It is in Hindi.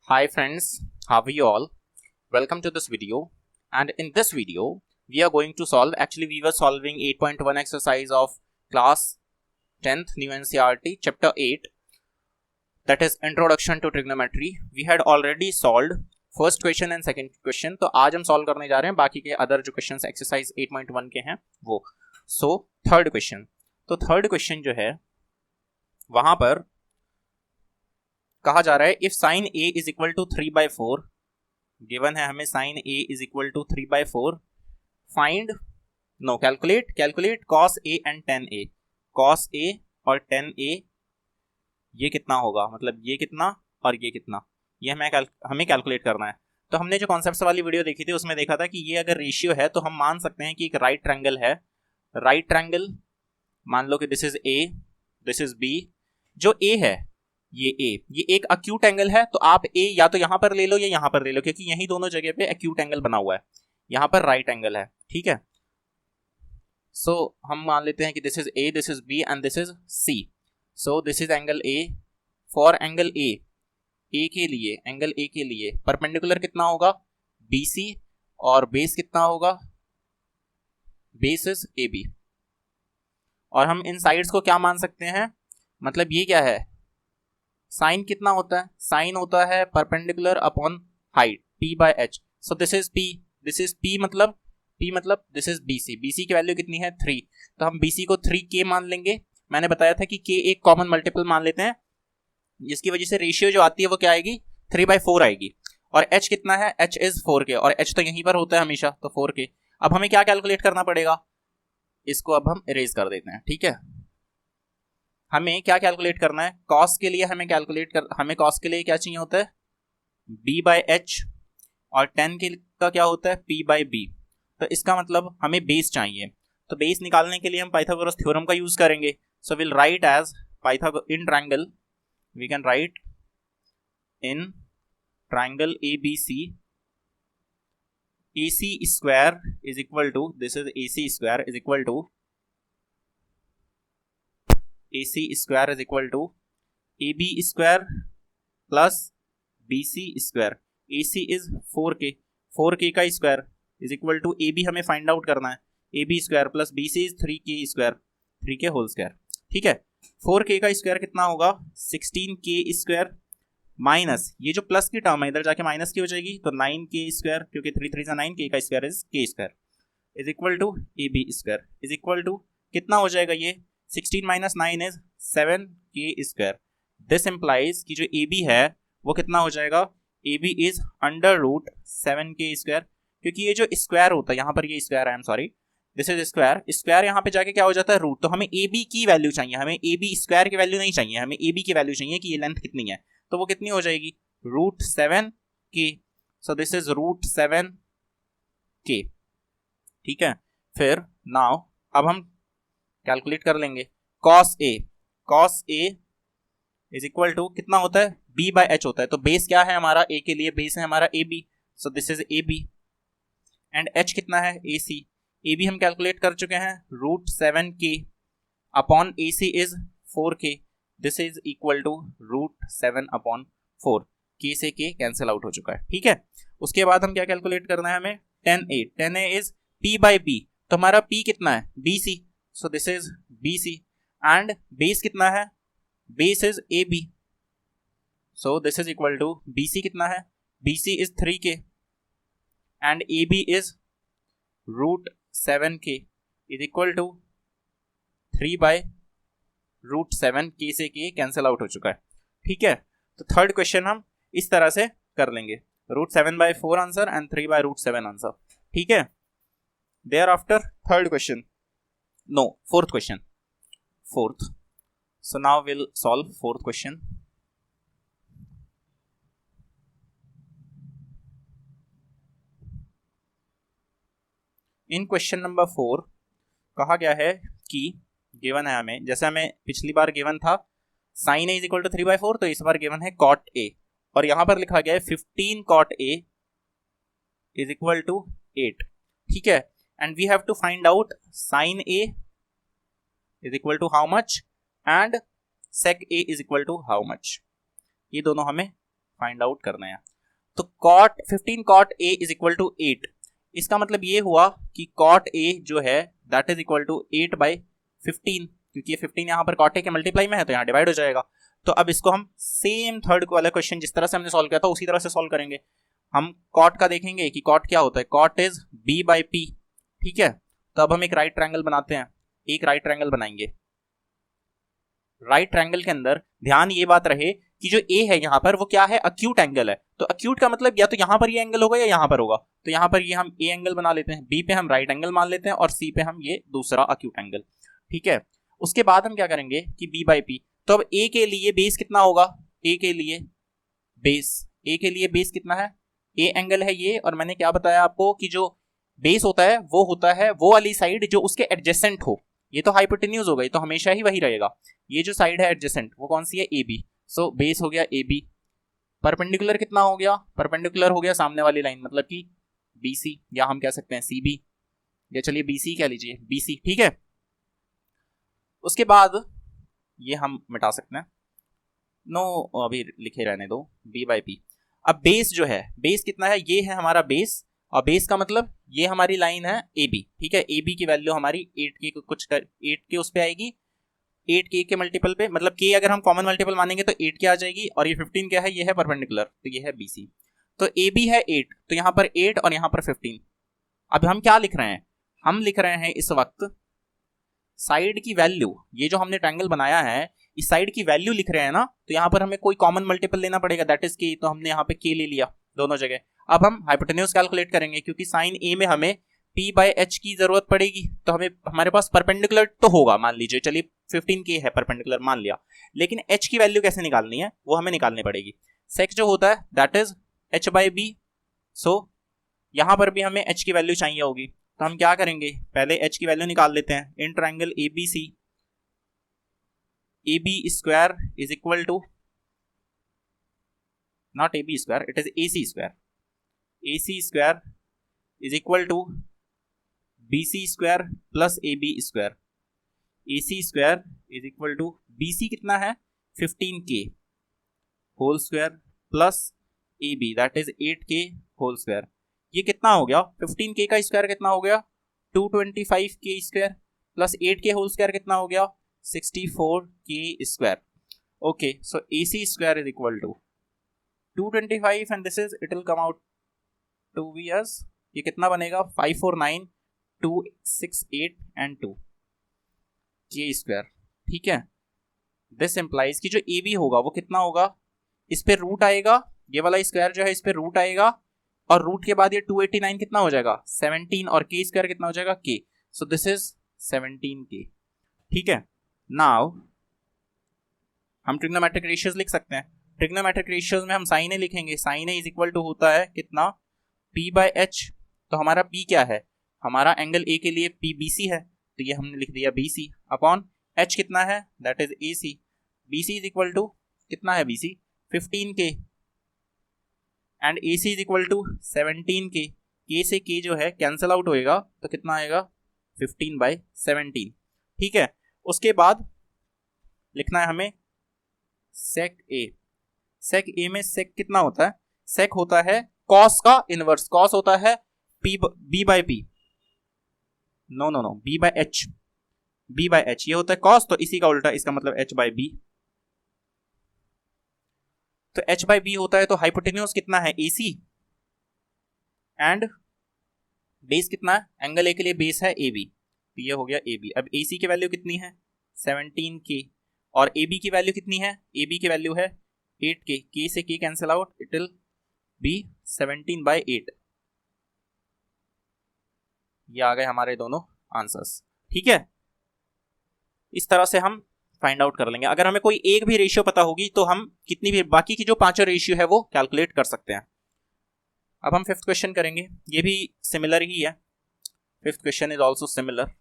Hi friends, how are you all? Welcome to this video, and in this video we are going to solve, actually we were solving 8.1 exercise of class 10th new NCERT chapter 8, that is introduction to trigonometry. We had already solved first question and second question, तो आज हम solve करने जा रहे हैं बाकी के other जो questions exercise 8.1 के हैं वो. So third question, तो third question जो है वहां पर कहा जा रहा है if sine a is equal to 3/4, given है हमें sine a is equal to 3/4, find calculate cos a and tan a. cos a और tan a ये कितना होगा, मतलब ये कितना और ये कितना, ये हमें कैलकुलेट करना है. तो हमने जो कॉन्सेप्ट्स वाली वीडियो देखी थी उसमें देखा था कि ये अगर रेशियो है तो हम मान सकते हैं कि एक राइट ट्रायंगल है. राइट ट्रायंगल मान लो कि this is a, this is b. जो a है ये एक अक्यूट एंगल है, तो आप a या तो यहां पर ले लो या यहां पर ले लो, क्योंकि यही दोनों जगह पे अक्यूट एंगल बना हुआ है. यहां पर राइट एंगल है, ठीक है. सो हम मान लेते हैं कि this is a, this is b and this is c. So this is angle a. For angle a के लिए, एंगल a के लिए परपेंडिकुलर कितना होगा bc, और बेस कितना होगा, बेस इज ab. और हम इन साइड्स को क्या मान सकते हैं, मतलब ये क्या है, साइन कितना होता है, साइन होता है perpendicular upon height p/h. So this is p मतलब दिस इज bc की वैल्यू कितनी है 3, तो हम bc को 3k मान लेंगे. मैंने बताया था कि k एक कॉमन मल्टीपल मान लेते हैं, जिसकी वजह से रेशियो जो आती है वो क्या आएगी 3/4 आएगी. और h कितना है, h इज 4k, और h तो यहीं पर होता है हमेशा, तो 4k. अब हमें क्या कैलकुलेट करना पड़ेगा, इसको अब हम इरेज कर देते हैं, ठीक है. हमें क्या कैलकुलेट करना है, कॉस के लिए हमें कॉस के लिए क्या चाहिए होता है b/h, और tan का क्या होता है p/b. तो इसका मतलब हमें बेस चाहिए, तो बेस निकालने के लिए हम पाइथागोरस थ्योरम का यूज करेंगे. So will write as in triangle, we can write in triangle ABC, AC square is equal to, this is AC square is equal to AC square is equal to AB square plus BC square. AC is 4k का square is equal to AB हमें फाइंड आउट करना है, AB square plus BC is 3k square, 3k whole square, ठीक है. 4k का स्क्वायर कितना होगा 16k स्क्वायर, माइनस ये जो प्लस की टर्म है इधर जाके माइनस की हो जाएगी, तो 9k स्क्वायर, क्योंकि 3 3 9, k का square is k square is equal to AB square is equal to कितना हो जाएगा, ये 16 minus 9 is 7k square. This implies कि जो AB है वो कितना हो जाएगा, AB is under root 7k square, क्योंकि ये जो स्क्वायर होता है यहाँ पर, ये square, I am sorry, this is square यहाँ पे जाके क्या हो जाता है रूट. तो हमें AB की वैल्यू चाहिए, हमें AB स्क्वायर की वैल्यू नहीं चाहिए, हमें AB की वैल्यू चाहिए कि ये लेंथ कितनी है, तो वो कितनी हो जाएगी root 7k. So this is root 7k, ठीक है. फिर नाउ अब हम कैलकुलेट कर लेंगे cos a is equal to कितना होता है b/h होता है, तो बेस क्या है हमारा a के लिए, बेस है हमारा ab. So this is ab and h कितना है ab हम कैलकुलेट कर चुके हैं root 7k upon ac is 4k, this is equal to root 7 upon 4, k से k कैंसिल आउट हो चुका है, ठीक है. उसके बाद हम क्या कैलकुलेट करना है हमें tan a इज p/b, तो हमारा p कितना है bc, so this is bc and base कितना है, base is ab, so this is equal to bc कितना है, bc is 3k and ab is root 7k is equal to 3/√7, k से k कैंसिल आउट हो चुका है, ठीक है. तो थर्ड क्वेश्चन हम इस तरह से कर लेंगे, √7/4 आंसर एंड 3/√7 आंसर, ठीक है. There after third question, no, fourth question. So now we'll solve fourth question. In question number 4 कहा गया है कि गिवन है हमें, जैसे हमें पिछली बार गिवन था sin a is equal to 3/4, तो इस बार गिवन है cot a, और यहां पर लिखा गया है 15 cot a is equal to 8, ठीक है. And we have to find out sin a is equal to how much and sec a is equal to how much, ये दोनों हमें फाइंड आउट करना है। तो cot 15 cot a is equal to 8, इसका मतलब ये हुआ कि cot a जो है that is equal to 8 by 15, क्योंकि ये 15 यहाँ पर cot a के मल्टीप्लाई में है तो यहाँ डिवाइड हो जाएगा। तो अब इसको हम सेम थर्ड वाला क्वेश्चन जिस तरह से हमने सॉल्व किया था उसी तरह से सॉल्व करेंगे। हम cot का देखेंगे कि cot क्या होता है, cot is b by p, ठीक है। तो अब हम एक राइट ट्रायंगल बनाते हैं, एक राइट ट्रायंगल बनाएंगे। राइट ट्रायंगल के अंदर ध्यान ये बात रहे कि जो a है यहाँ पर वो क्या है, अक्यूट एंगल है। तो अक्यूट का मतलब या तो यहाँ पर ये एंगल होगा या यहाँ पर होगा। तो यहाँ पर ये हम a एंगल बना लेते हैं, b पे हम राइट एंगल मान लेते हैं और c पे हम ये दूसरा अक्यूट एंगल, ठीक है। उसके बाद हम क्या करेंगे कि b बाई p, तो अब a के लिए बेस कितना होगा, a के लिए बेस कितना है, a एंगल है ये, और मैंने क्या बताया आपको कि जो बेस होता है वो वाली साइड जो उसके एडजेसेंट हो। ये तो हाइपोटेन्यूज हो गई तो हमेशा ही वही रहेगा। ये जो साइड है एडजेसेंट वो कौन सी है, ए बी। सो बेस हो गया ए बी। परपेंडिकुलर कितना हो गया, परपेंडिकुलर हो गया सामने वाली लाइन मतलब कि बी सी, या हम कह सकते हैं सी बी, या चलिए बी सी कह लीजिए, बी सी, ठीक है। उसके बाद ये हम मिटा सकते हैं, नो अभी लिखे रहने दो, बी बाई पी। अब बेस जो है, बेस कितना है, ये है हमारा बेस, और बेस का मतलब ये हमारी लाइन है ए बी, ठीक है। ए बी की वैल्यू हमारी 8 के कुछ 8 के उस पे आएगी, 8 के मल्टीपल पे, मतलब के अगर हम कॉमन मल्टीपल मानेंगे तो 8 के आ जाएगी, और ये 15 क्या है, ये है परपेंडिकुलर, तो ये है बी सी। तो ए बी है 8, तो यहाँ पर 8 और यहाँ पर 15। अब हम क्या लिख रहे हैं, हम लिख रहे हैं इस वक्त साइड की वैल्यू, ये जो हमने ट्रायंगल बनाया है इस साइड की वैल्यू लिख रहे हैं ना, तो यहाँ पर हमें कोई कॉमन मल्टीपल लेना पड़ेगा, दैट इज के। तो हमने यहाँ पे के ले लिया दोनों जगह। अब हम हाइपोटेन्यूज कैलकुलेट करेंगे, क्योंकि साइन ए में हमें p बाई एच की जरूरत पड़ेगी, तो हमें हमारे पास परपेंडिकुलर तो होगा, मान लीजिए चलिए 15 के है परपेंडिकुलर मान लिया, लेकिन h की वैल्यू कैसे निकालनी है वो हमें निकालनी पड़ेगी। सेक जो होता है that is h by B. So यहाँ पर भी हमें h की वैल्यू चाहिए होगी, तो हम क्या करेंगे, पहले h की वैल्यू निकाल लेते हैं। In triangle A B C, A B square is equal to, not A B square, it is A C square, A C square is equal to B C square plus A B square. A C square is equal to B C कितना है 15 के whole square plus A B that is 8 के होल स्क्वायर। ये कितना हो गया, 15 के का स्क्वायर कितना हो गया 225 के स्क्वायर, प्लस 8 के होल स्क्वायर कितना हो गया 64 के square. Okay, so A C square is equal to 225 and this is, it will come out to be as, ये कितना बनेगा 549 268 एंड 2 के स्क्वायर, ठीक है। दिस इंप्लाइज कि जो ए बी होगा वो कितना होगा, इस पे रूट आएगा, ये वाला स्क्वायर जो है इस पे रूट आएगा, और रूट के बाद ये 289 कितना हो जाएगा 17, और के स्क्वायर कितना हो जाएगा के। सो दिस इज 17 के, ठीक है। नाउ हम ट्रिग्नोमेट्रिक रेशियोज लिख सकते हैं। ट्रिग्नोमेट्रिक रेशियोज में हम साइन ए लिखेंगे, sine A is equal to होता है कितना p बाई एच। तो हमारा p क्या है, हमारा एंगल a के लिए p बी सी है, तो ये हमने लिख दिया बी सी अपॉन h कितना है that is A C. B C is equal to कितना है बी सी 15 के and A C is equal to 17 के से के जो है कैंसिल आउट होएगा, तो कितना आएगा 15 बाई 17, ठीक है। उसके बाद लिखना है हमें सेक ए। सेक ए में सेक कितना होता है, सेक होता है कॉस का इनवर्स, कॉस होता है B by P, no no no B by H, B by H ये होता है कॉस, तो इसी का उल्टा इसका मतलब एच बाई बी। तो एच बाई बी होता है, तो हाइपोटेन्यूज कितना है ए सी, एंड बेस कितना है, एंगल ए के लिए बेस है ए बी, तो ये हो गया ए बी। अब ए सी की वैल्यू कितनी है 17 के, और ए बी की वैल्यू कितनी है, ए बी की वैल्यू है 8 के से के cancel out, it will be 17 by 8। ये आ गए हमारे दोनों आंसर्स, ठीक है। इस तरह से हम फाइंड आउट कर लेंगे। अगर हमें कोई एक भी रेशियो पता होगी तो हम कितनी भी बाकी की जो पांचों रेशियो है वो कैलकुलेट कर सकते हैं। अब हम फिफ्थ क्वेश्चन करेंगे, ये भी सिमिलर ही है, fifth question is also similar.